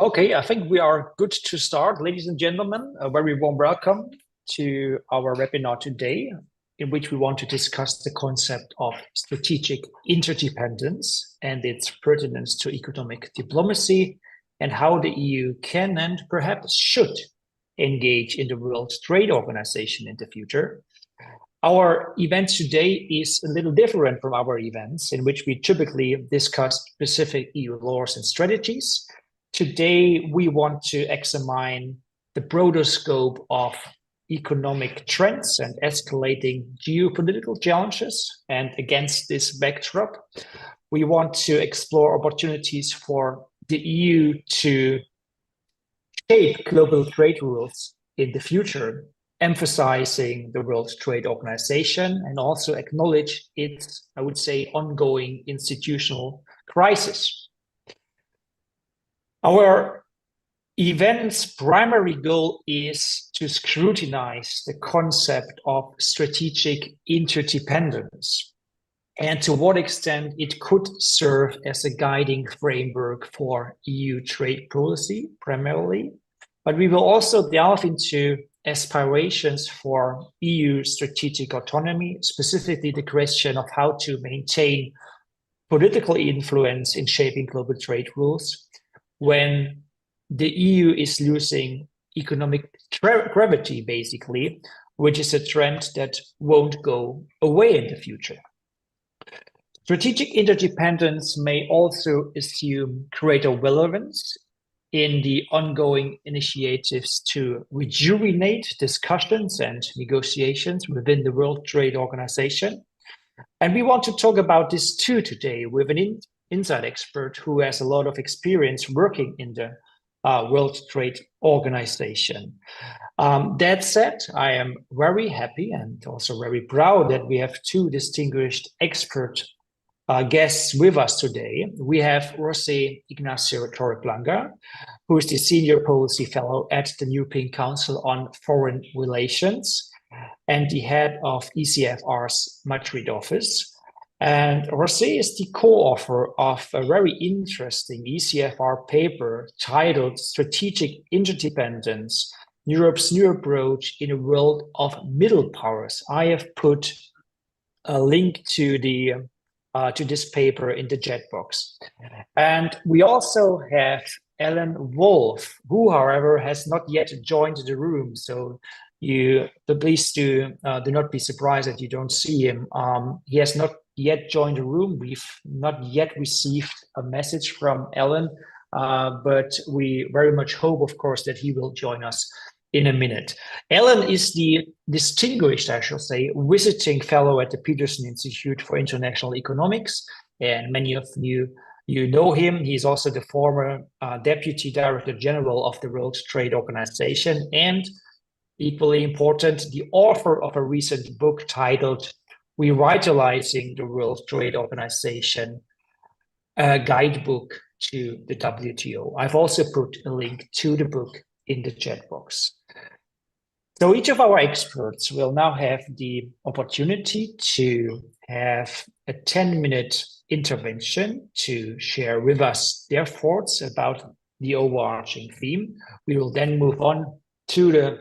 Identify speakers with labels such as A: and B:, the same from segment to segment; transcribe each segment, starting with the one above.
A: Okay, I think we are good to start. Ladies and gentlemen, a very warm welcome to our webinar today, in which we want to discuss the concept of strategic interdependence and its pertinence to economic diplomacy, and how the EU can and perhaps should engage in the World Trade Organization in the future. Our event today is a little different from our events, in which we typically discuss specific EU laws and strategies. Today, we want to examine the broader scope of economic trends and escalating geopolitical challenges. And against this backdrop, we want to explore opportunities for the EU to shape global trade rules in the future, emphasizing the World Trade Organization and also acknowledge its, I would say, ongoing institutional crisis. Our event's primary goal is to scrutinize the concept of strategic interdependence and to what extent it could serve as a guiding framework for EU trade policy primarily. But we will also delve into aspirations for EU strategic autonomy, specifically the question of how to maintain political influence in shaping global trade rules when the EU is losing economic gravity, basically, which is a trend that won't go away in the future. Strategic interdependence may also assume greater relevance in the ongoing initiatives to rejuvenate discussions and negotiations within the World Trade Organization. And we want to talk about this too today with an inside expert who has a lot of experience working in the World Trade Organization. That said, I am very happy and also very proud that we have two distinguished expert guests with us today. We have José Ignacio Torreblanca, who is the Senior Policy Fellow at the European Council on Foreign Relations and the head of ECFR's Madrid office. And José is the co-author of a very interesting ECFR paper titled Strategic Interdependence, Europe's New Approach in a World of Middle Powers. I have put a link to this paper in the chat box. And we also have Alan Wolf, who, however, has not yet joined the room. So please do not be surprised that you don't see him. He has not yet joined the room. We've not yet received a message from Alan, but we very much hope, of course, that he will join us in a minute. Alan is the distinguished, I shall say, visiting fellow at the Peterson Institute for International Economics, and many of you know him. He's also the former Deputy Director General of the World Trade Organization, and equally important, the author of a recent book titled Revitalizing the World Trade Organization, a guidebook to the WTO. I've also put a link to the book in the chat box. So each of our experts will now have the opportunity to have a 10-minute intervention to share with us their thoughts about the overarching theme. We will then move on to the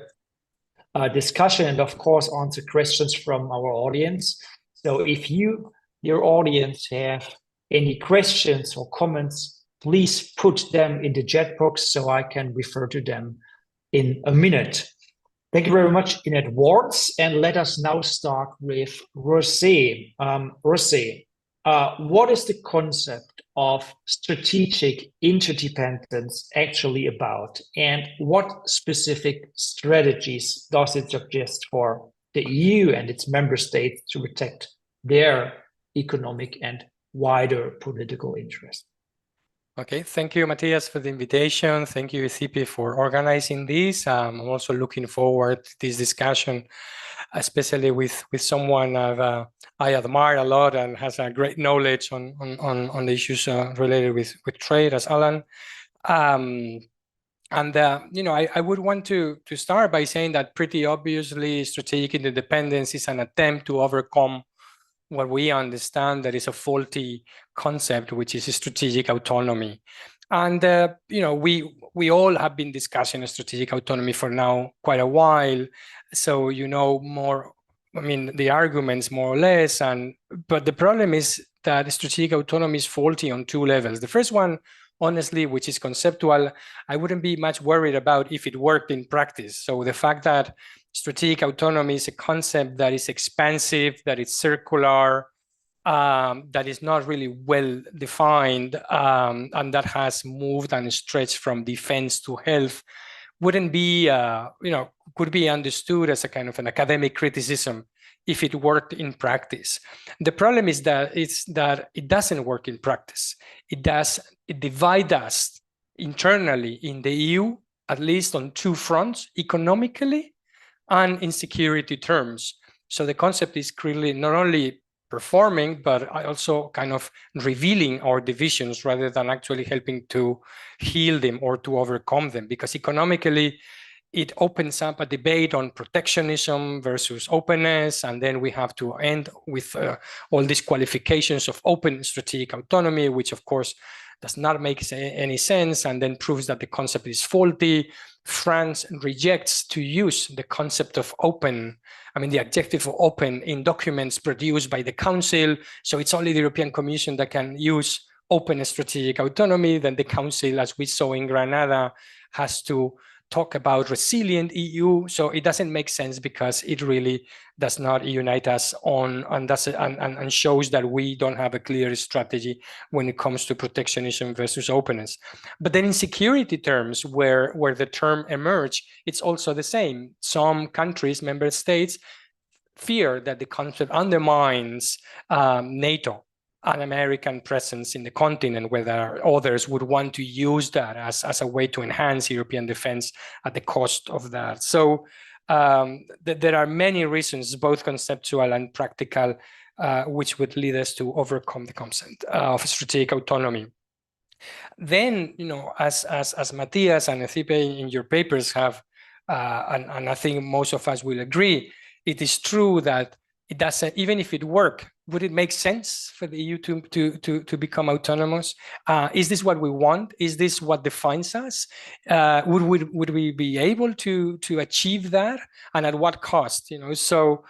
A: discussion and, of course, answer questions from our audience. So if you, your audience, have any questions or comments, please put them in the chat box so I can refer to them in a minute. Thank you very much in advance. And let us now start with José. José, what is the concept of strategic interdependence actually about? And what specific strategies does it suggest for the EU and its member states to protect their economic and wider political interests?
B: Okay, thank you, Matthias, for the invitation. Thank you, ECIPE, for organizing this. I'm also looking forward to this discussion, especially with someone I admire a lot and has a great knowledge on the issues related with trade, as Alan. I would want to start by saying that pretty obviously strategic interdependence is an attempt to overcome what we understand that is a faulty concept, which is strategic autonomy. And we all have been discussing strategic autonomy for now quite a while, so more. I mean, the arguments more or less, but the problem is that strategic autonomy is faulty on two levels. The first one, honestly, which is conceptual, I wouldn't be much worried about if it worked in practice. So the fact that strategic autonomy is a concept that is expansive, that is circular, that is not really well defined, and that has moved and stretched from defense to health, wouldn't be, could be understood as a kind of an academic criticism if it worked in practice. The problem is that it doesn't work in practice. It divides us internally in the EU, at least on two fronts, economically and in security terms. So the concept is clearly not only performing, but also kind of revealing our divisions rather than actually helping to heal them or to overcome them. Because economically, it opens up a debate on protectionism versus openness, and then we have to end with all these qualifications of open strategic autonomy, which of course does not make any sense, and then proves that the concept is faulty. France rejects to use the concept of open, the adjective of open, in documents produced by the Council. So it's only the European Commission that can use open strategic autonomy. Then the Council, as we saw in Granada, has to talk about resilient EU. So it doesn't make sense because it really does not unite us on, and shows that we don't have a clear strategy when it comes to protectionism versus openness. But then in security terms, where the term emerged, it's also the same. Some countries, member states, fear that the concept undermines NATO, an American presence in the continent, whether others would want to use that as a way to enhance European defense at the cost of that. So there are many reasons, both conceptual and practical, which would lead us to overcome the concept of strategic autonomy. Then, as Matthias and ECIPE in your papers have, and I think most of us will agree, it is true that it doesn't, even if it worked, would it make sense for the EU to become autonomous? Is this what we want? Is this what defines us? Would we be able to achieve that? And at what cost? So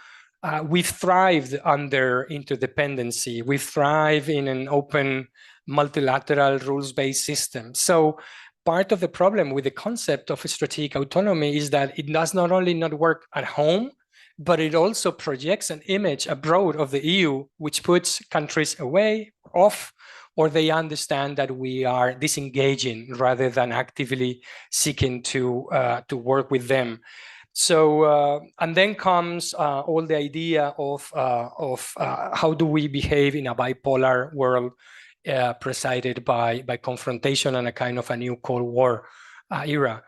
B: we've thrived under interdependency. We thrive in an open, multilateral, rules-based system. So part of the problem with the concept of strategic autonomy is that it does not only not work at home, but it also projects an image abroad of the EU, which puts countries off, or they understand that we are disengaging rather than actively seeking to work with them. So, and then comes all the idea of how do we behave in a bipolar world presided by confrontation and a kind of a new Cold War era.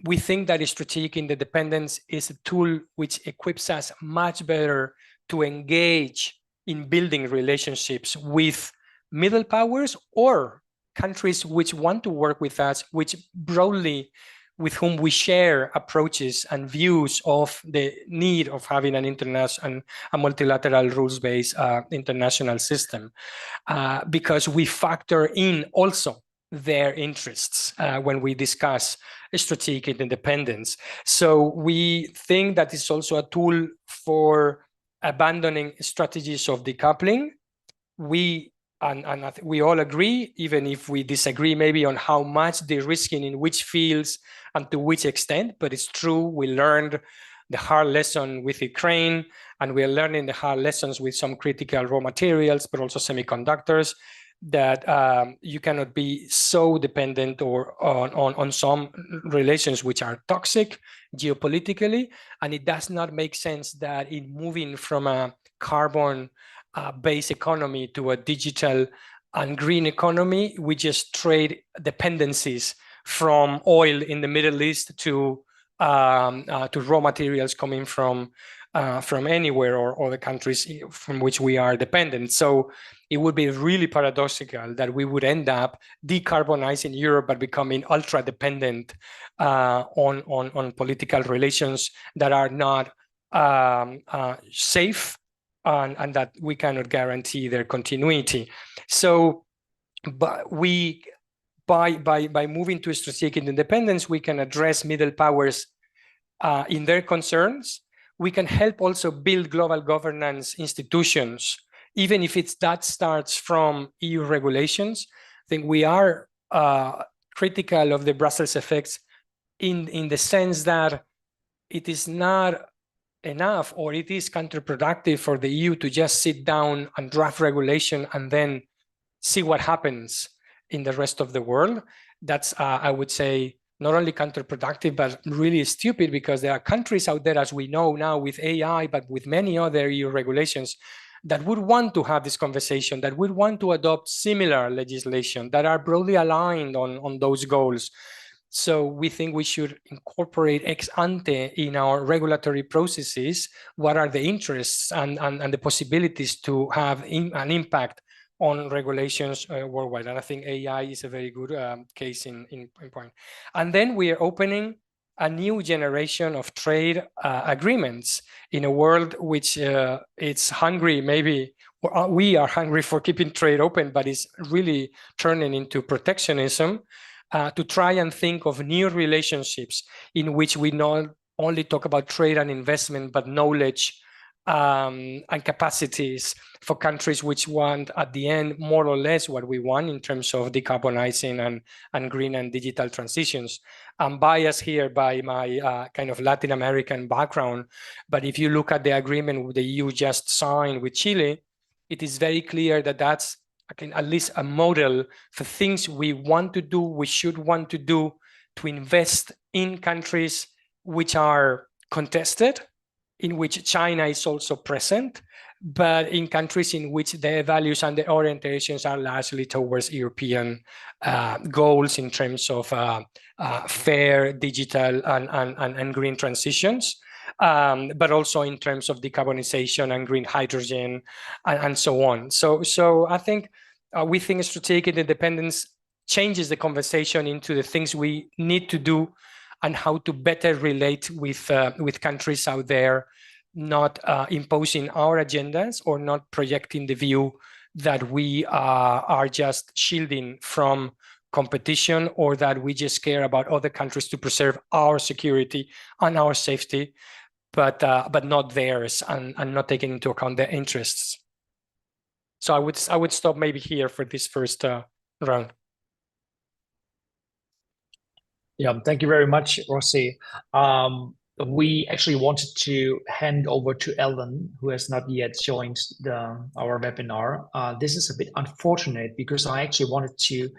B: We think that strategic interdependence is a tool which equips us much better to engage in building relationships with middle powers or countries which want to work with us, which broadly with whom we share approaches and views of the need of having an international, a multilateral rules-based international system, because we factor in also their interests when we discuss strategic independence. So we think that it's also a tool for abandoning strategies of decoupling. We all agree, even if we disagree maybe on how much de-risking in which fields and to which extent, but it's true, we learned the hard lesson with Ukraine, and we are learning the hard lessons with some critical raw materials, but also semiconductors, that you cannot be so dependent or on some relations which are toxic geopolitically, and it does not make sense that in moving from a carbon-based economy to a digital and green economy, we just trade dependencies from oil in the Middle East to raw materials coming from anywhere or other countries from which we are dependent. So it would be really paradoxical that we would end up decarbonizing Europe but becoming ultra dependent on political relations that are not safe and that we cannot guarantee their continuity. So, but we by moving to strategic independence, we can address middle powers in their concerns. We can help also build global governance institutions, even if that starts from EU regulations. I think we are critical of the Brussels effects in the sense that it is not enough, or it is counterproductive for the EU to just sit down and draft regulation and then see what happens in the rest of the world. That's, I would say, not only counterproductive, but really stupid, because there are countries out there, as we know now with AI, but with many other EU regulations, that would want to have this conversation, that would want to adopt similar legislation, that are broadly aligned on those goals. So we think we should incorporate ex ante in our regulatory processes what are the interests and the possibilities to have an impact on regulations worldwide. And I think AI is a very good case in point. And then we are opening a new generation of trade agreements in a world which it's hungry, maybe we are hungry for keeping trade open, but it's really turning into protectionism. To try and think of new relationships in which we not only talk about trade and investment, but knowledge and capacities for countries which want, at the end, more or less what we want in terms of decarbonizing and green and digital transitions. I'm biased here by my kind of Latin American background, but if you look at the agreement the EU just signed with Chile, it is very clear that that's at least a model for things we want to do, we should want to do, to invest in countries which are contested, in which China is also present, but in countries in which their values and their orientations are largely towards European goals in terms of fair digital and green transitions. But also in terms of decarbonization and green hydrogen and so on. So I think we think strategic independence changes the conversation into the things we need to do and how to better relate with countries out there, not imposing our agendas or not projecting the view that we are just shielding from competition, or that we just care about other countries to preserve our security and our safety, but not theirs, and not taking into account their interests. So I would stop maybe here for this first round.
A: Yeah, thank you very much, Rossi. We actually wanted to hand over to Ellen, who has not yet joined our webinar. This is a bit unfortunate because I actually wanted to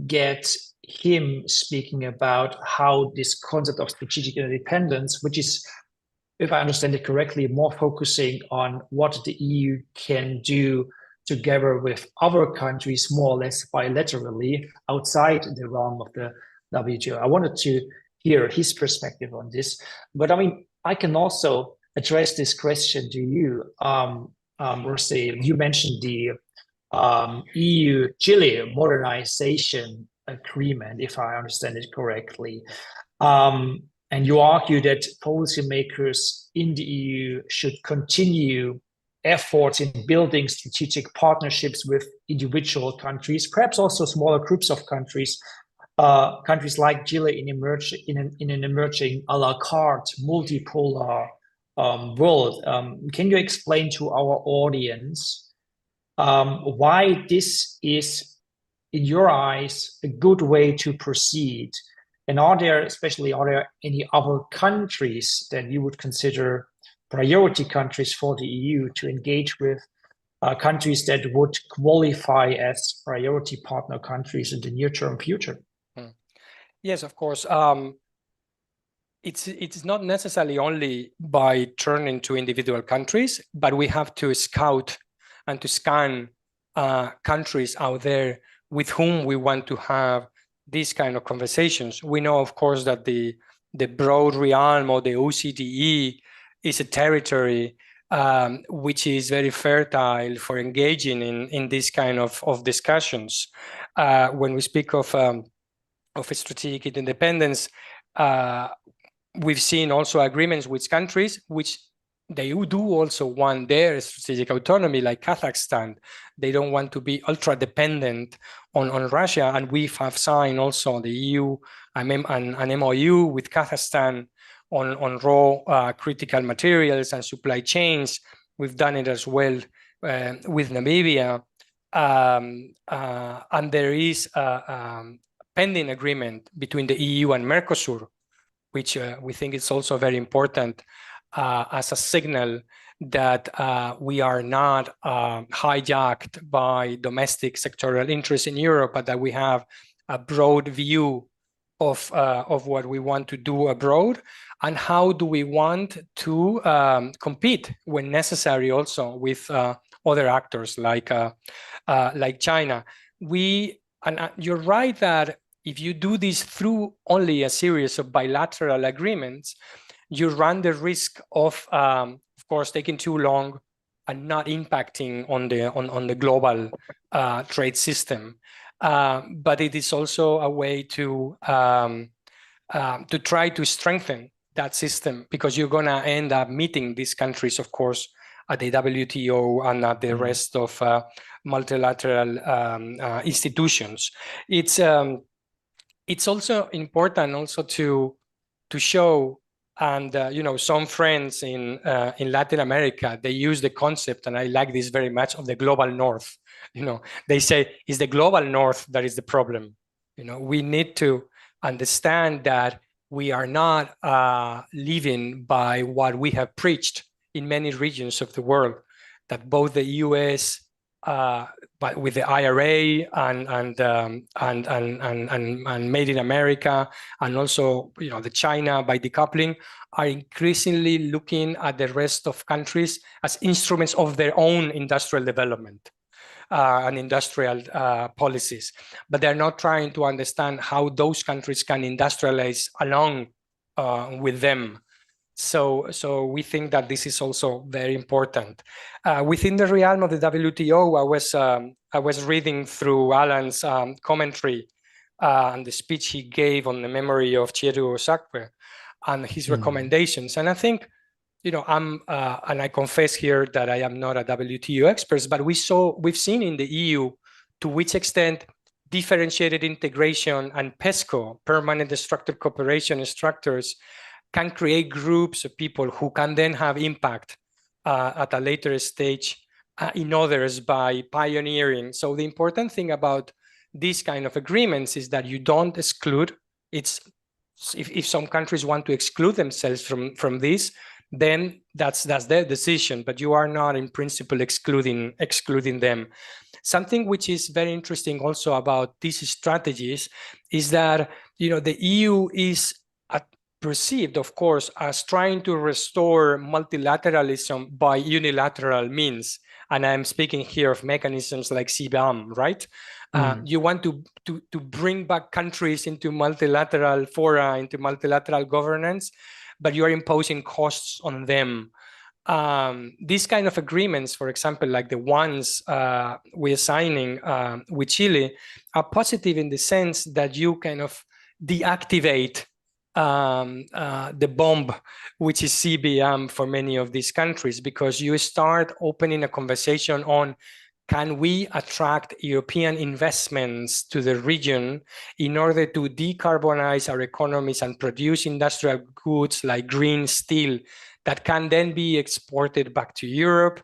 A: get him speaking about how this concept of strategic independence, which is, if I understand it correctly, more focusing on what the EU can do together with other countries, more or less bilaterally, outside the realm of the WTO. I wanted to hear his perspective on this, but I mean, I can also address this question to you, Rossi. You mentioned the EU-Chile modernization agreement, if I understand it correctly. And you argue that policymakers in the EU should continue efforts in building strategic partnerships with individual countries, perhaps also smaller groups of countries, countries like Chile in an emerging a la carte multipolar world. Can you explain to our audience why this is, in your eyes, a good way to proceed? And are there any other countries that you would consider priority countries for the EU to engage with, countries that would qualify as priority partner countries in the near-term future?
B: Yes, of course. It's not necessarily only by turning to individual countries, but we have to scout and to scan countries out there with whom we want to have these kind of conversations. We know, of course, that the broad realm or the OCDE is a territory which is very fertile for engaging in this kind of discussions. When we speak of strategic independence, we've seen also agreements with countries which they do also want their strategic autonomy, like Kazakhstan. They don't want to be ultra dependent on Russia. And we have signed also the EU an MOU with Kazakhstan on raw critical materials and supply chains. We've done it as well with Namibia. And there is a pending agreement between the EU and Mercosur, which we think is also very important as a signal that we are not hijacked by domestic sectoral interests in Europe, but that we have a broad view of what we want to do abroad and how do we want to compete when necessary also with other actors like China. And you're right that if you do this through only a series of bilateral agreements, you run the risk of course, taking too long and not impacting on the global trade system. But it is also a way to try to strengthen that system, because you're going to end up meeting these countries, of course, at the WTO and at the rest of multilateral institutions. It's also important also to show, and some friends in Latin America, they use the concept, and I like this very much, of the global north. They say it's the global north that is the problem. We need to understand that we are not living by what we have preached in many regions of the world, that both the US, but with the IRA and Made in America, and also the China by decoupling, are increasingly looking at the rest of countries as instruments of their own industrial development and industrial policies, but they're not trying to understand how those countries can industrialize along with them. So we think that this is also very important. Within the realm of the WTO, I was reading through Alan's commentary and the speech he gave on the memory of Chiedu Osakwe and his recommendations. And I think, and I confess here that I am not a WTO expert, but we've seen in the EU to which extent differentiated integration and PESCO, permanent structured cooperation structures, can create groups of people who can then have impact at a later stage in others by pioneering. So the important thing about these kind of agreements is that you don't exclude. It's if some countries want to exclude themselves from this, then that's their decision, but you are not in principle excluding them. Something which is very interesting also about these strategies is that the EU is perceived, of course, as trying to restore multilateralism by unilateral means. And I'm speaking here of mechanisms like CBAM, right? You want to bring back countries into multilateral fora, into multilateral governance, but you are imposing costs on them. These kind of agreements, for example, like the ones we're signing with Chile, are positive in the sense that you kind of deactivate the bomb, which is CBAM for many of these countries, because you start opening a conversation on, can we attract European investments to the region in order to decarbonize our economies and produce industrial goods like green steel that can then be exported back to Europe?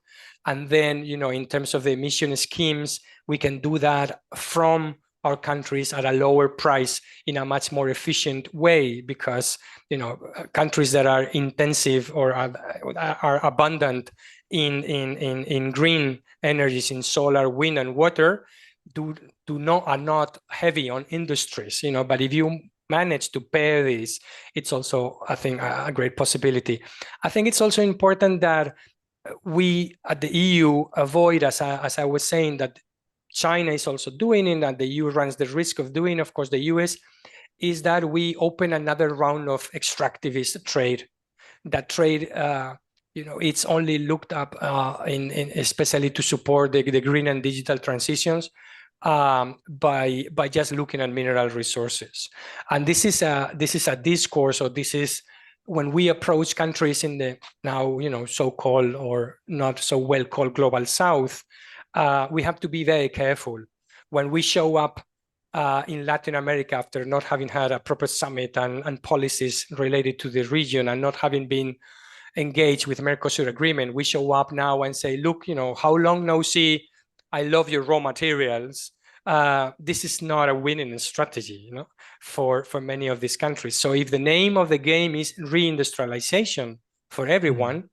B: And then, in terms of the emission schemes, we can do that from our countries at a lower price in a much more efficient way, because countries that are intensive or are abundant in green energies, in solar, wind, and water, are not heavy on industries. But if you manage to pair this, it's also, I think, a great possibility. I think it's also important that we at the EU avoid, as I was saying, that China is also doing it, and the EU runs the risk of doing, of course, the US, is that we open another round of extractivist trade. That trade, it's only looked up in especially to support the green and digital transitions by just looking at mineral resources. And this is a discourse, or this is when we approach countries in the now, so-called or not so well called global South, we have to be very careful. When we show up in Latin America after not having had a proper summit and policies related to the region and not having been engaged with Mercosur agreement, we show up now and say, look, how long no see? I love your raw materials. This is not a winning strategy, for many of these countries. So if the name of the game is reindustrialization for everyone,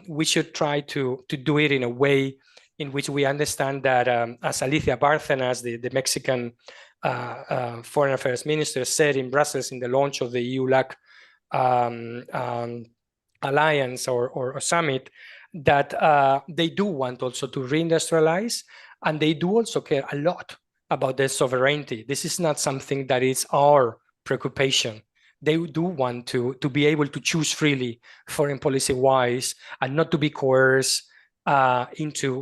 B: we should try to do it in a way in which we understand that, as Alicia Bárcenas, the Mexican Foreign Affairs Minister, said in Brussels in the launch of the EU-LAC alliance or summit, that they do want also to reindustrialize, and they do also care a lot about their sovereignty. This is not something that is our preoccupation. They do want to be able to choose freely, foreign policy wise, and not to be coerced into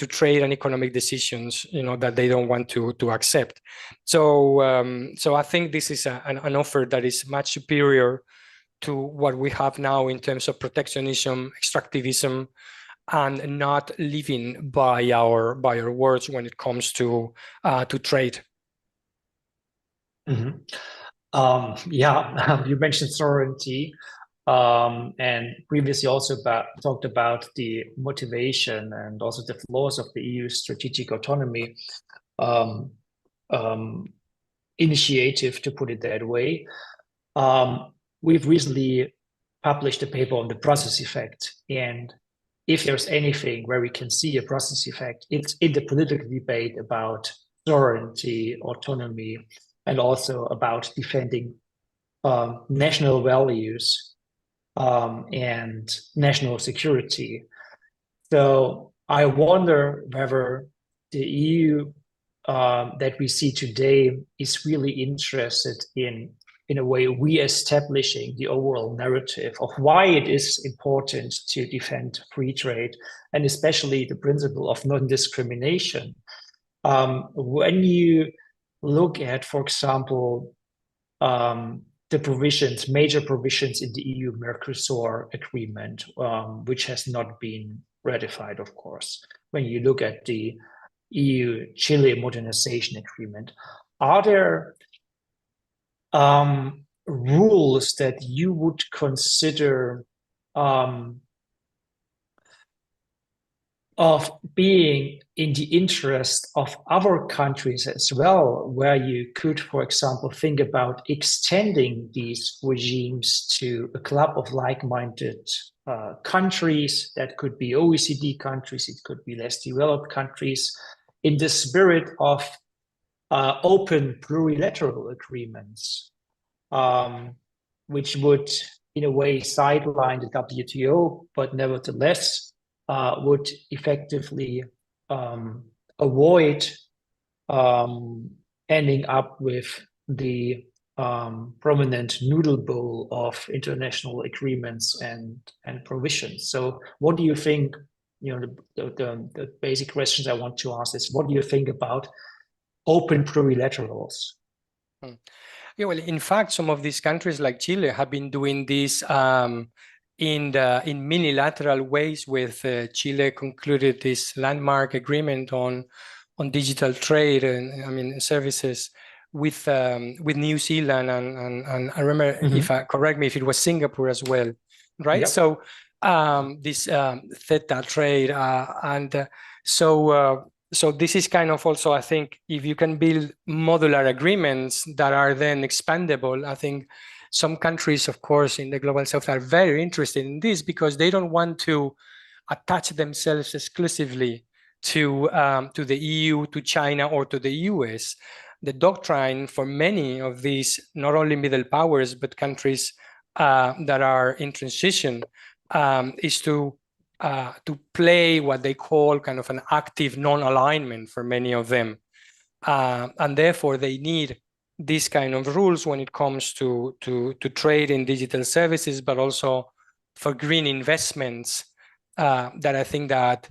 B: trade and economic decisions, that they don't want to accept. So I think this is an offer that is much superior to what we have now in terms of protectionism, extractivism, and not living by our words when it comes to trade.
A: Mm-hmm. You mentioned sovereignty, and previously also talked about the motivation and also the flaws of the EU Strategic Autonomy initiative, to put it that way. We've recently published a paper on the process effect, and if there's anything where we can see a process effect, it's in the political debate about sovereignty, autonomy, and also about defending national values and national security. So I wonder whether the EU that we see today is really interested in a way, re-establishing the overall narrative of why it is important to defend free trade, and especially the principle of non-discrimination. When you look at, for example, the major provisions in the EU-Mercosur agreement, which has not been ratified, of course, when you look at the EU-Chile modernization agreement, are there rules that you would consider of being in the interest of other countries as well, where you could, for example, think about extending these regimes to a club of like-minded countries? That could be OECD countries, it could be less developed countries, in the spirit of open plurilateral agreements, which would, in a way, sideline the WTO, but nevertheless would effectively avoid ending up with the prominent noodle bowl of international agreements and provisions. So what do you think? The basic questions I want to ask is, what do you think about open plurilaterals?
B: Yeah, well, in fact, some of these countries like Chile have been doing this in unilateral ways. With Chile concluded this landmark agreement on digital trade and services with New Zealand and I remember, if correct me if it was Singapore as well, right? Yep. So this theta trade so this is kind of also, I think, if you can build modular agreements that are then expandable, I think some countries, of course, in the Global South are very interested in this because they don't want to attach themselves exclusively to the EU, to China, or to the US. The doctrine for many of these, not only middle powers, but countries that are in transition, is to play what they call kind of an active non-alignment for many of them. And therefore, they need these kind of rules when it comes to trade in digital services, but also for green investments that I think that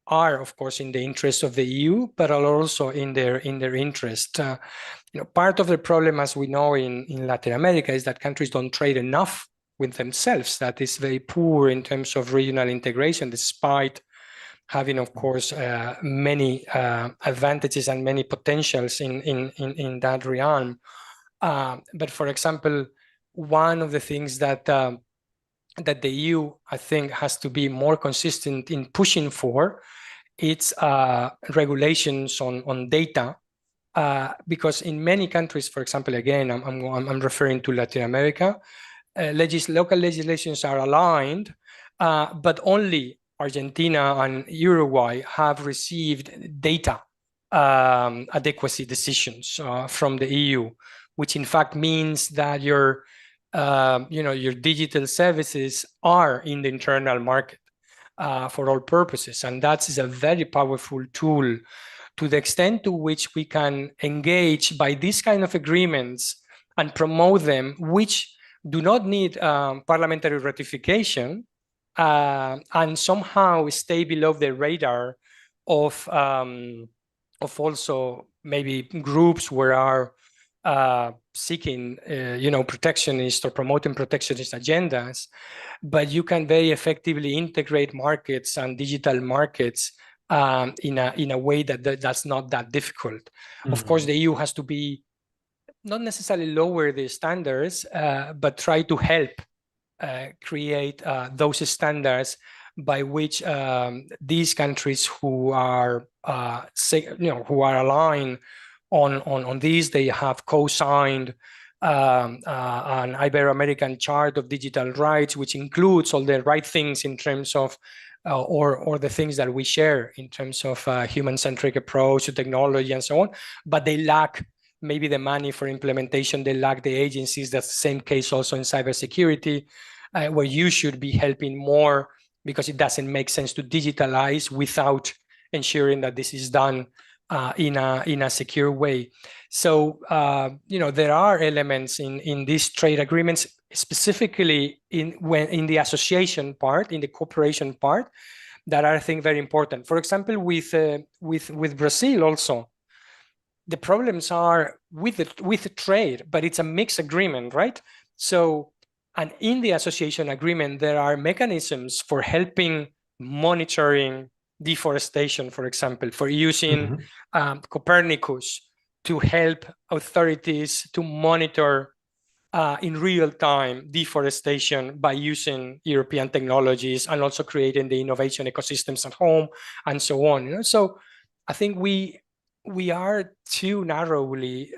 B: are, of course, in the interest of the EU, but are also in their interest. Part of the problem, as we know in Latin America, is that countries don't trade enough with themselves that is very poor in terms of regional integration, despite having, of course, many advantages and many potentials in that realm. But for example, one of the things that that the EU, I think, has to be more consistent in pushing for, it's regulations on data, because in many countries, for example, again, I'm referring to Latin America, local legislations are aligned, but only Argentina and Uruguay have received data adequacy decisions from the EU, which in fact means that your digital services are in the internal market for all purposes. And that is a very powerful tool to the extent to which we can engage by these kind of agreements and promote them, which do not need parliamentary ratification, and somehow stay below the radar of also maybe groups where are seeking, protectionist or promoting protectionist agendas, but you can very effectively integrate markets and digital markets in a way that's not that difficult. Mm-hmm. Of course, the EU has to be not necessarily lower the standards, but try to help create those standards by which these countries who are aligned on these, they have co-signed an Ibero-American Chart of Digital Rights, which includes all the right things in terms of or the things that we share in terms of human-centric approach to technology and so on, but they lack maybe the money for implementation, they lack the agencies. That's the same case also in cybersecurity, where you should be helping more, because it doesn't make sense to digitalize without ensuring that this is done in a secure way. So there are elements in these trade agreements, specifically in the association part, in the cooperation part, that are, I think, very important. For example, with Brazil also, the problems are with the trade, but it's a mixed agreement, right? So, and in the association agreement, there are mechanisms for helping monitoring deforestation, for example, for using Copernicus to help authorities to monitor in real time deforestation by using European technologies, and also creating the innovation ecosystems at home and so on. So I think we are too narrowly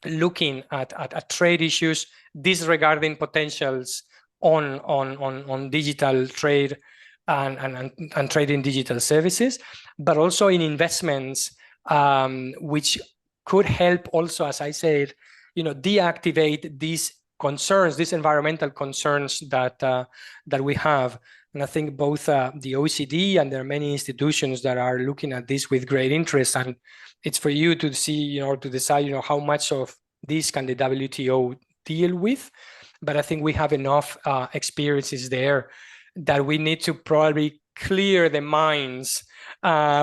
B: looking at trade issues, disregarding potentials on digital trade and trade in digital services, but also in investments, which could help also, as I said, deactivate these concerns, these environmental concerns that we have. And I think both the OECD and there are many institutions that are looking at this with great interest. And it's for you to see, to decide, how much of this can the WTO deal with. But I think we have enough experiences there that we need to probably clear the mines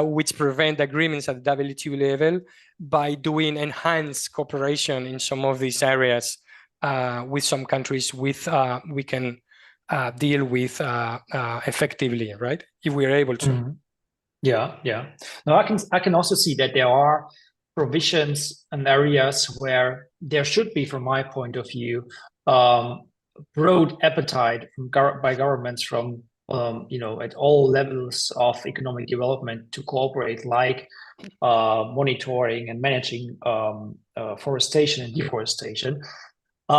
B: which prevent agreements at the WTO level by doing enhanced cooperation in some of these areas with some countries we can deal with effectively, right? If we're able to.
A: Mm-hmm. Yeah. Now I can also see that there are provisions and areas where there should be, from my point of view, broad appetite by governments from at all levels of economic development to cooperate, like monitoring and managing forestation and deforestation. We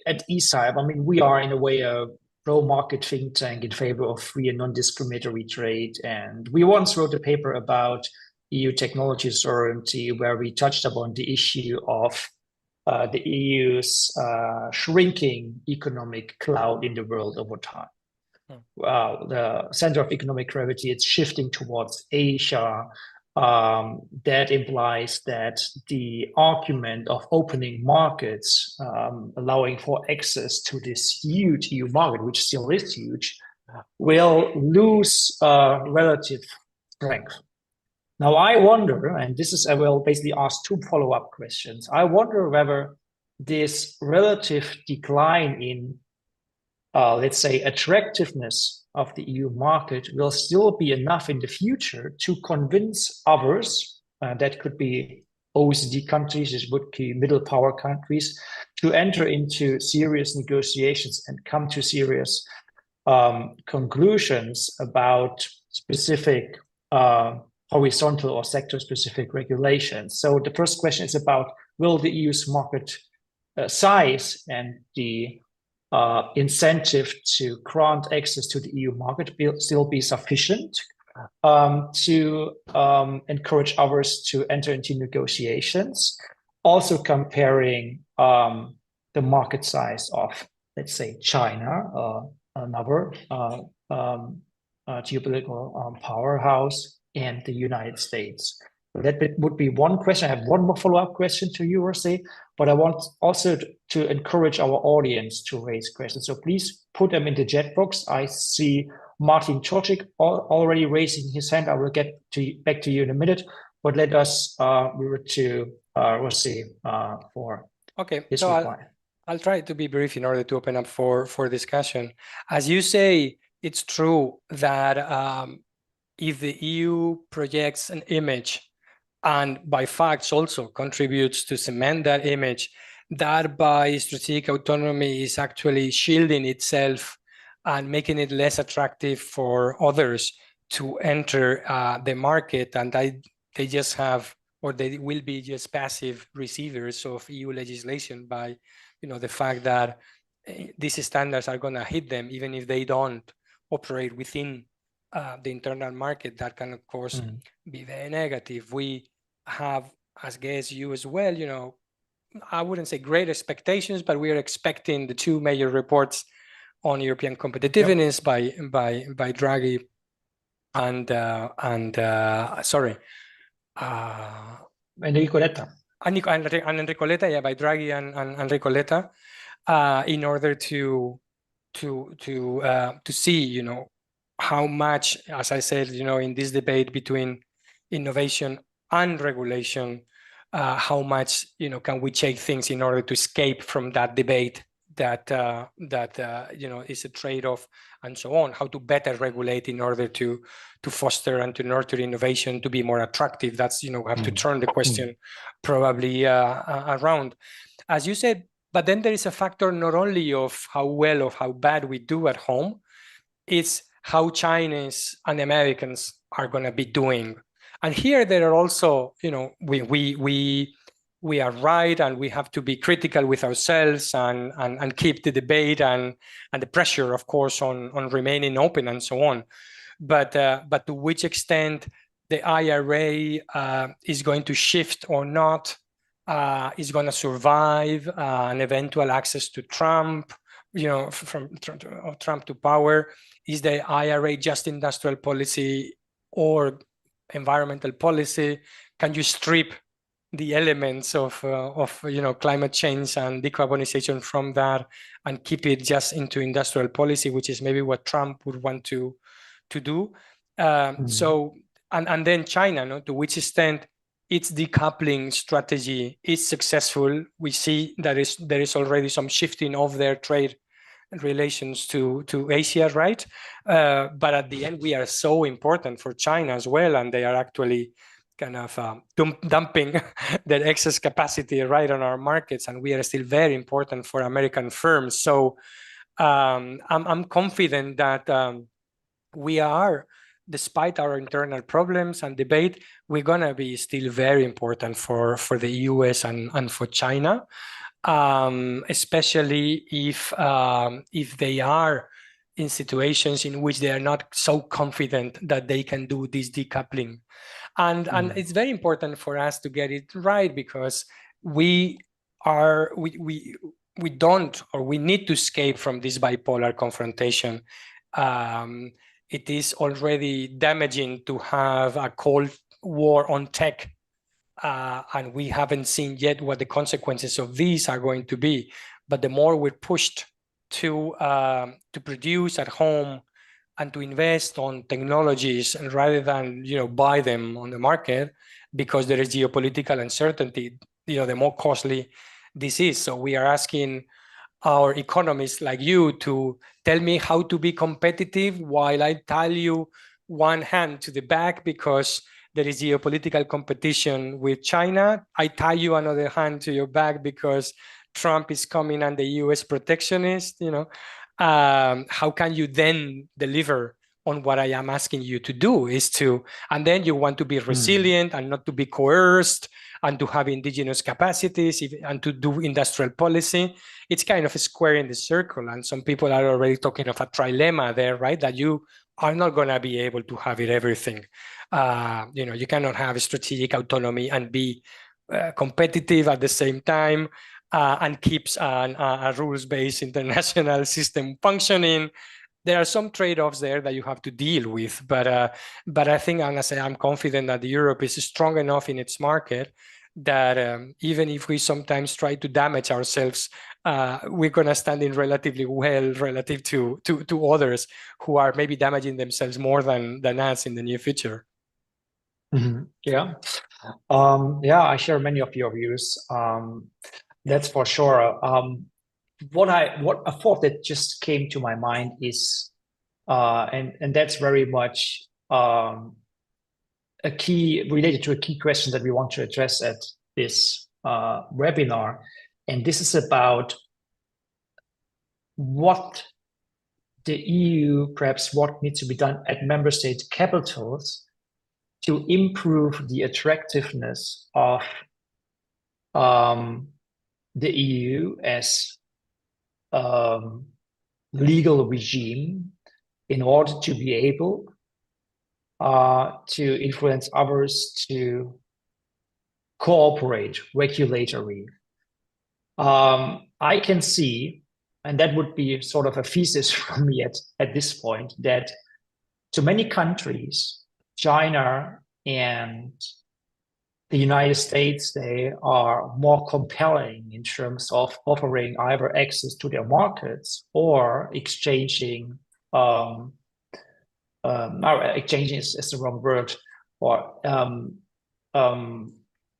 A: at ECIPE, we are in a way a pro-market think tank in favor of free and non-discriminatory trade. And we once wrote a paper about EU technology sovereignty, where we touched upon the issue of the EU's shrinking economic cloud in the world over time. The center of economic gravity, it's shifting towards Asia. That implies that the argument of opening markets, allowing for access to this huge EU market, which still is huge, will lose relative strength. Now, I wonder, and this is, I will basically ask two follow-up questions. I wonder whether this relative decline in, let's say, attractiveness of the EU market will still be enough in the future to convince others, that could be OECD countries, this would be middle power countries, to enter into serious negotiations and come to serious conclusions about specific horizontal or sector-specific regulations. So the first question is about, will the EU's market size and the incentive to grant access to the EU market still be sufficient to encourage others to enter into negotiations? Also comparing the market size of, let's say, China, another geopolitical powerhouse, and the United States. That would be one question. I have one more follow-up question to you, Jose, but I want also to encourage our audience to raise questions. So please put them in the chat box. I see Martin Čoček already raising his hand. I will get back to you in a minute, but let us revert to Jose for his reply.
B: I'll try to be brief in order to open up for discussion. As you say, it's true that if the EU projects an image and by facts also contributes to cement that image, that by strategic autonomy is actually shielding itself and making it less attractive for others to enter the market, and they just have, or they will be just passive receivers of EU legislation by, the fact that these standards are going to hit them even if they don't operate within the internal market. That can, of course, be very negative. We have, as guess you as well, I wouldn't say great expectations, but we are expecting the two major reports on European competitiveness by Draghi and
A: Enrico Letta.
B: And Enrico Letta, by Draghi and Enrico Letta, in order to see, how much, as I said, in this debate between innovation and regulation, how much, can we change things in order to escape from that debate that is a trade-off and so on, how to better regulate in order to foster and to nurture innovation, to be more attractive. That's, we have to turn the question probably around. As you said, but then there is a factor not only of how well or how bad we do at home, it's how Chinese and Americans are going to be doing. And here there are also, we are right, and we have to be critical with ourselves and keep the debate and the pressure, of course, on remaining open and so on. But to which extent the IRA is going to shift or not, is going to survive an eventual access to Trump, from Trump to power. Is the IRA just industrial policy or environmental policy? Can you strip the elements of climate change and decarbonization from that and keep it just into industrial policy, which is maybe what Trump would want to do? So, and then China, to which extent its decoupling strategy is successful. We see that there is already some shifting of their trade relations to Asia, right? But at the end, we are so important for China as well, and they are actually kind of dumping their excess capacity right on our markets, and we are still very important for American firms. So I'm confident that we are, despite our internal problems and debate, we're going to be still very important for the US and for China, especially if they are in situations in which they are not so confident that they can do this decoupling. And it's very important for us to get it right, because we don't, or we need to escape from this bipolar confrontation. It is already damaging to have a Cold War on tech, and we haven't seen yet what the consequences of these are going to be. But the more we're pushed to produce at home and to invest on technologies and rather than buy them on the market because there is geopolitical uncertainty, the more costly this is. So we are asking our economists like you to tell me how to be competitive while I tie you one hand to the back because there is geopolitical competition with China. I tie you another hand to your back because Trump is coming and the US protectionist, how can you then deliver on what I am asking you to do and then you want to be resilient and not to be coerced and to have indigenous capacities and to do industrial policy. It's kind of a square in the circle. And some people are already talking of a trilemma there, right? That you are not going to be able to have it everything. You cannot have a strategic autonomy and be competitive at the same time and keeps a rules-based international system functioning. There are some trade-offs there that you have to deal with, but I think, and I say, I'm confident that Europe is strong enough in its market that even if we sometimes try to damage ourselves, we're going to stand in relatively well relative to others who are maybe damaging themselves more than us in the near future.
A: Yeah. I share many of your views. That's for sure. What a thought that just came to my mind is, and that's very much related to a key question that we want to address at this webinar, and this is about what the EU, perhaps what needs to be done at member state capitals to improve the attractiveness of the EU as legal regime in order to be able to influence others to cooperate regulatory. I can see, and that would be sort of a thesis from me at this point, that to many countries, China and the United States, they are more compelling in terms of offering either access to their markets or exchanging, exchanging is the wrong word, or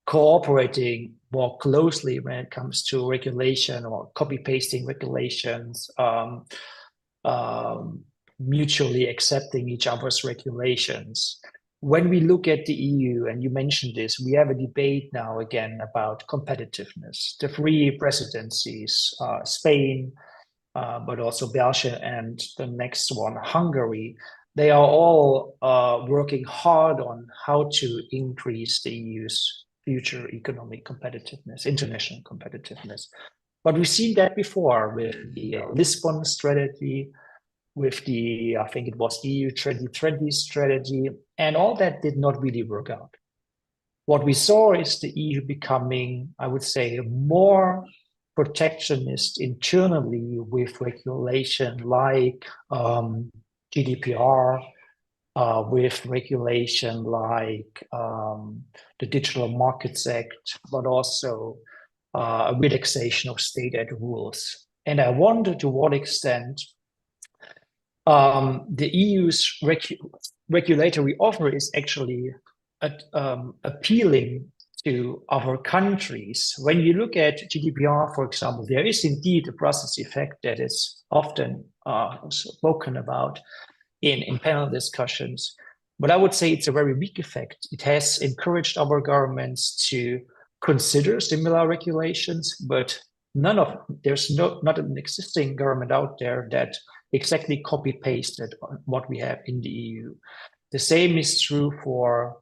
A: cooperating more closely when it comes to regulation or copy-pasting regulations, mutually accepting each other's regulations. When we look at the EU, and you mentioned this, we have a debate now again about competitiveness. The three presidencies, Spain, but also Belgium, and the next one, Hungary, they are all working hard on how to increase the EU's future economic competitiveness, international competitiveness. But we've seen that before with the Lisbon strategy, with the, I think it was EU 2020 strategy, and all that did not really work out. What we saw is the EU becoming, I would say, more protectionist internally with regulation like GDPR, with regulation like the Digital Markets Act, but also a relaxation of state aid rules. And I wonder to what extent the EU's regulatory offer is actually appealing to other countries. When you look at GDPR, for example, there is indeed a process effect that is often spoken about in panel discussions, but I would say it's a very weak effect. It has encouraged our governments to consider similar regulations, but there's not an existing government out there that exactly copy-pasted what we have in the EU. The same is true for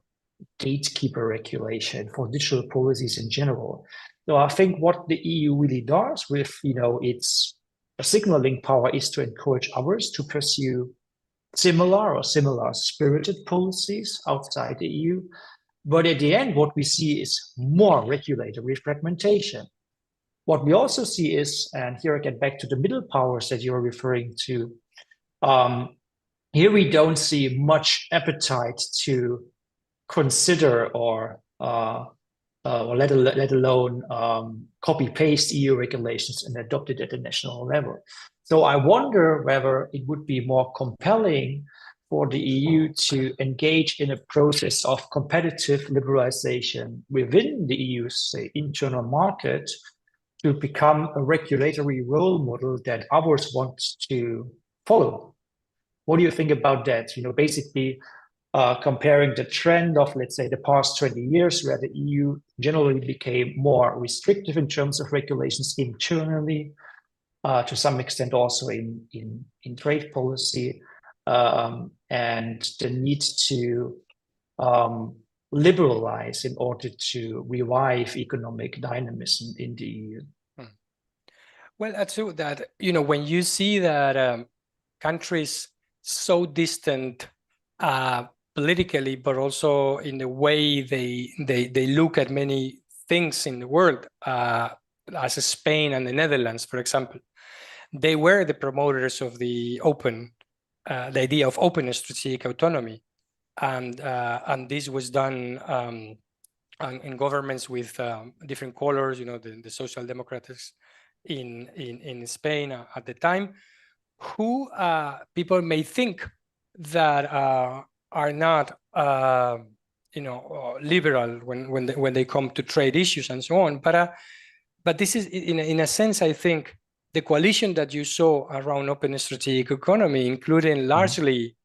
A: gatekeeper regulation, for digital policies in general. So I think what the EU really does with its signaling power is to encourage others to pursue similar spirited policies outside the EU. But at the end, what we see is more regulatory fragmentation. What we also see is, and here I get back to the middle powers that you're referring to, here we don't see much appetite to consider or let alone copy-paste EU regulations and adopt it at the national level. So I wonder whether it would be more compelling for the EU to engage in a process of competitive liberalization within the EU's, say, internal market to become a regulatory role model that others want to follow. What do you think about that? Basically comparing the trend of, let's say, the past 20 years, where the EU generally became more restrictive in terms of regulations internally, to some extent also in trade policy, and the need to liberalize in order to revive economic dynamism in the EU.
B: Well, that's true that, when you see that countries so distant politically, but also in the way they look at many things in the world, as Spain and the Netherlands, for example, they were the promoters of the idea of open strategic autonomy, and this was done in governments with different colors. The Social Democrats in Spain at the time, who people may think that are not liberal when they come to trade issues and so on. But this is in a sense, I think, the coalition that you saw around open strategic economy, including largely,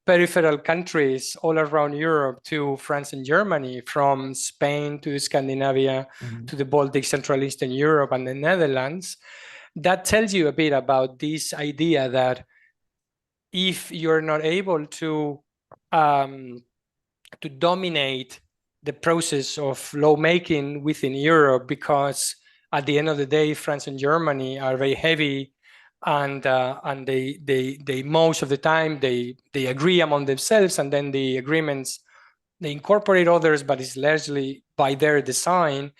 B: peripheral countries all around Europe to France and Germany, from Spain to Scandinavia to the Baltic, Central Eastern Europe, and the Netherlands. That tells you a bit about this idea that if you're not able to dominate the process of lawmaking within Europe, because at the end of the day, France and Germany are very heavy, and they most of the time they agree among themselves, and then the agreements they incorporate others, but it's largely by their design.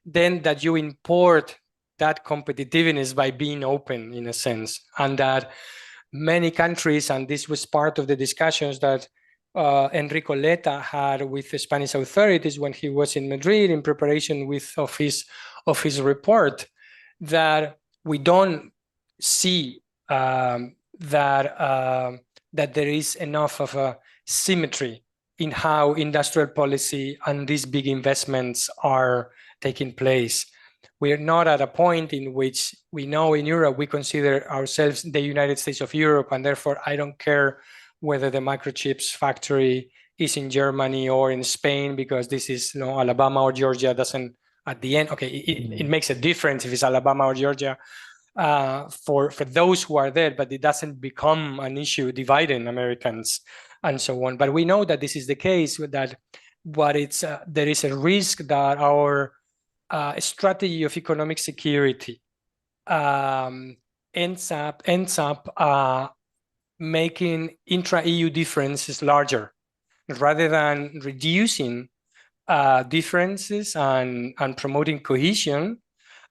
B: Then that you import that competitiveness by being open, in a sense, and that many countries, and this was part of the discussions that Enrico Letta had with the Spanish authorities when he was in Madrid in preparation of his report, that we don't see that there is enough of a symmetry in how industrial policy and these big investments are taking place. We are not at a point in which we know in Europe we consider ourselves the United States of Europe, and therefore I don't care whether the microchips factory is in Germany or in Spain, because this is Alabama or Georgia. Doesn't, at the end, okay, it makes a difference if it's Alabama or Georgia for those who are there, but it doesn't become an issue dividing Americans and so on. But we know that this is the case, that there is a risk that our strategy of economic security ends up making intra-EU differences larger, rather than reducing differences and promoting cohesion.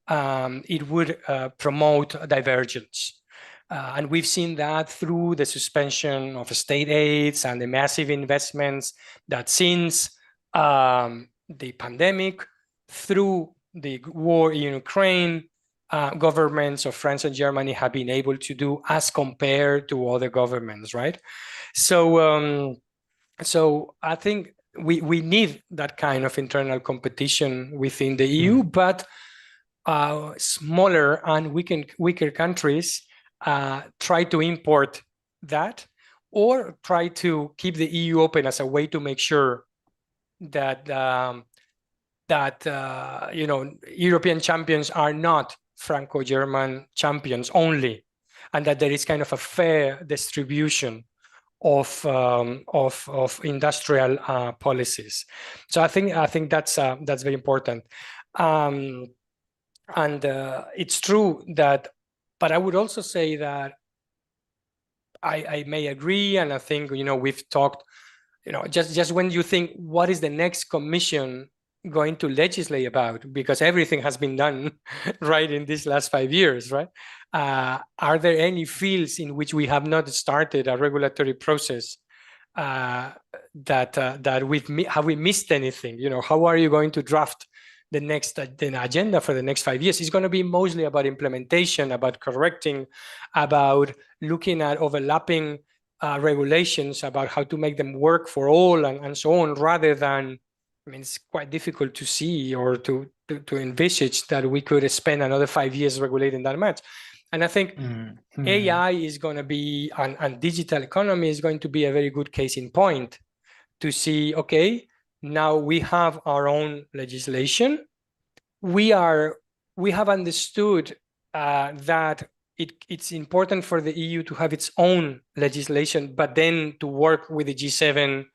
B: It would promote divergence. And we've seen that through the suspension of state aids and the massive investments that since the pandemic, through the war in Ukraine, governments of France and Germany have been able to do as compared to other governments, right? So I think we need that kind of internal competition within the EU, but smaller and weaker countries try to import that, or try to keep the EU open as a way to make sure that European champions are not Franco-German champions only, and that there is kind of a fair distribution of industrial policies. So I think that's very important. And it's true that, but I would also say that I may agree, and I think we've talked, just when you think what is the next commission going to legislate about, because everything has been done right in these last 5 years, right? Are there any fields in which we have not started a regulatory process that have we missed anything? How are you going to draft the agenda for the next 5 years is going to be mostly about implementation, about correcting, about looking at overlapping regulations, about how to make them work for all and so on, rather than, I mean, it's quite difficult to see or to envisage that we could spend another 5 years regulating that much. And I think AI is going to be, and digital economy is going to be a very good case in point to see, okay, now we have our own legislation. We have understood that it's important for the EU to have its own legislation, but then to work with the G7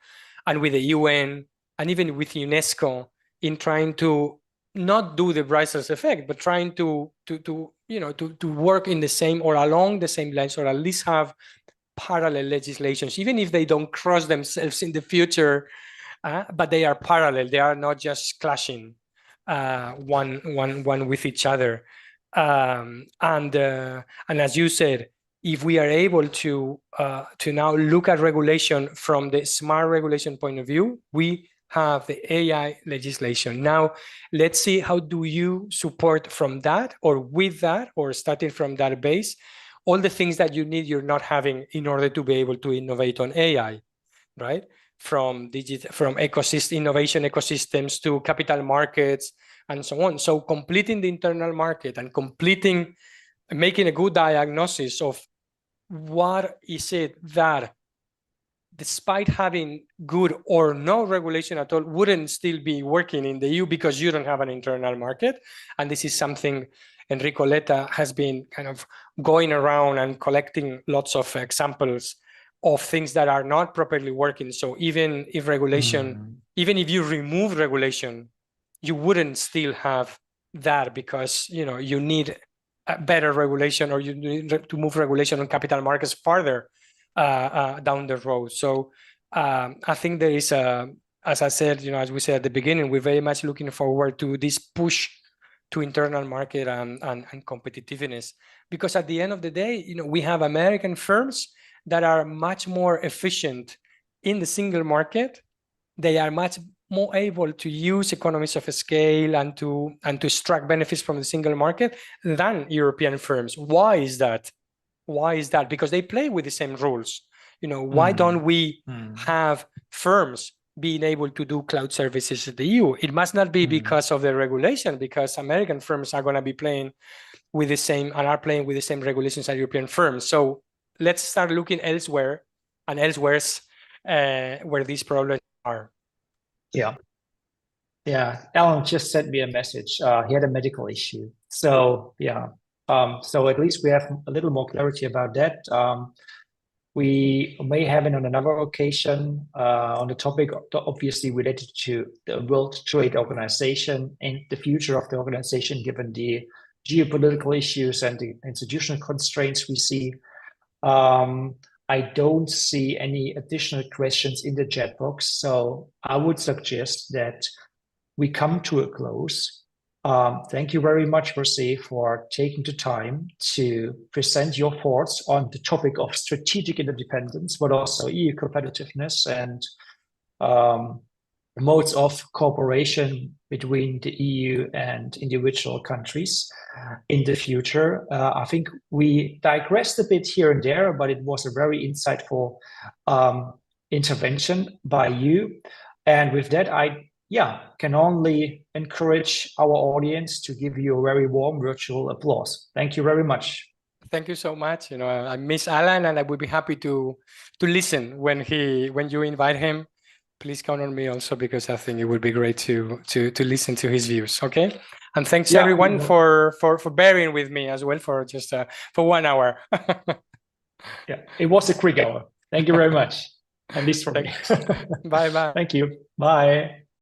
B: and with the UN and even with UNESCO in trying to not do the Brussels effect, but trying to work in the same or along the same lines, or at least have parallel legislations, even if they don't cross themselves in the future, but they are parallel. They are not just clashing one with each other. And as you said, if we are able to now look at regulation from the smart regulation point of view, we have the AI legislation. Now, let's see, how do you support from that or with that, or starting from that base, all the things that you need you're not having in order to be able to innovate on AI, right? From innovation ecosystems to capital markets and so on. So completing the internal market and making a good diagnosis of what is it that, despite having good or no regulation at all, wouldn't still be working in the EU because you don't have an internal market. And this is something Enrico Letta has been kind of going around and collecting lots of examples of things that are not properly working. So even if even if you remove regulation, you wouldn't still have that, because you need a better regulation, or you need to move regulation on capital markets farther down the road. So I think there is as I said, as we said at the beginning, we're very much looking forward to this push to internal market and competitiveness, because at the end of the day, we have American firms that are much more efficient in the single market. They are much more able to use economies of scale and to extract benefits from the single market than European firms. Why is that? Because they play with the same rules. Why don't we have firms being able to do cloud services in the EU? It must not be because of the regulation, because American firms are going to be playing with the same and are playing with the same regulations as European firms. So let's start looking elsewhere and elsewheres where these problems are.
A: Yeah. Alan just sent me a message. He had a medical issue. So yeah. So at least we have a little more clarity about that. We may have it on another occasion on the topic obviously related to the World Trade Organization and the future of the organization, given the geopolitical issues and the institutional constraints we see. I don't see any additional questions in the chat box, so I would suggest that we come to a close. Thank you very much, Jose, for taking the time to present your thoughts on the topic of strategic interdependence, but also EU competitiveness and modes of cooperation between the EU and individual countries in the future. I think we digressed a bit here and there, but it was a very insightful intervention by you. And with that, I can only encourage our audience to give you a very warm virtual applause. Thank you very much.
B: Thank you so much. I miss Alan, and I would be happy to listen when you invite him. Please count on me also, because I think it would be great to listen to his views. Okay, and thanks everyone for bearing with me as well for just for 1 hour.
A: Yeah, it was a quick hour. Thank you very much. At least for me.
B: Bye bye.
A: Thank you. Bye.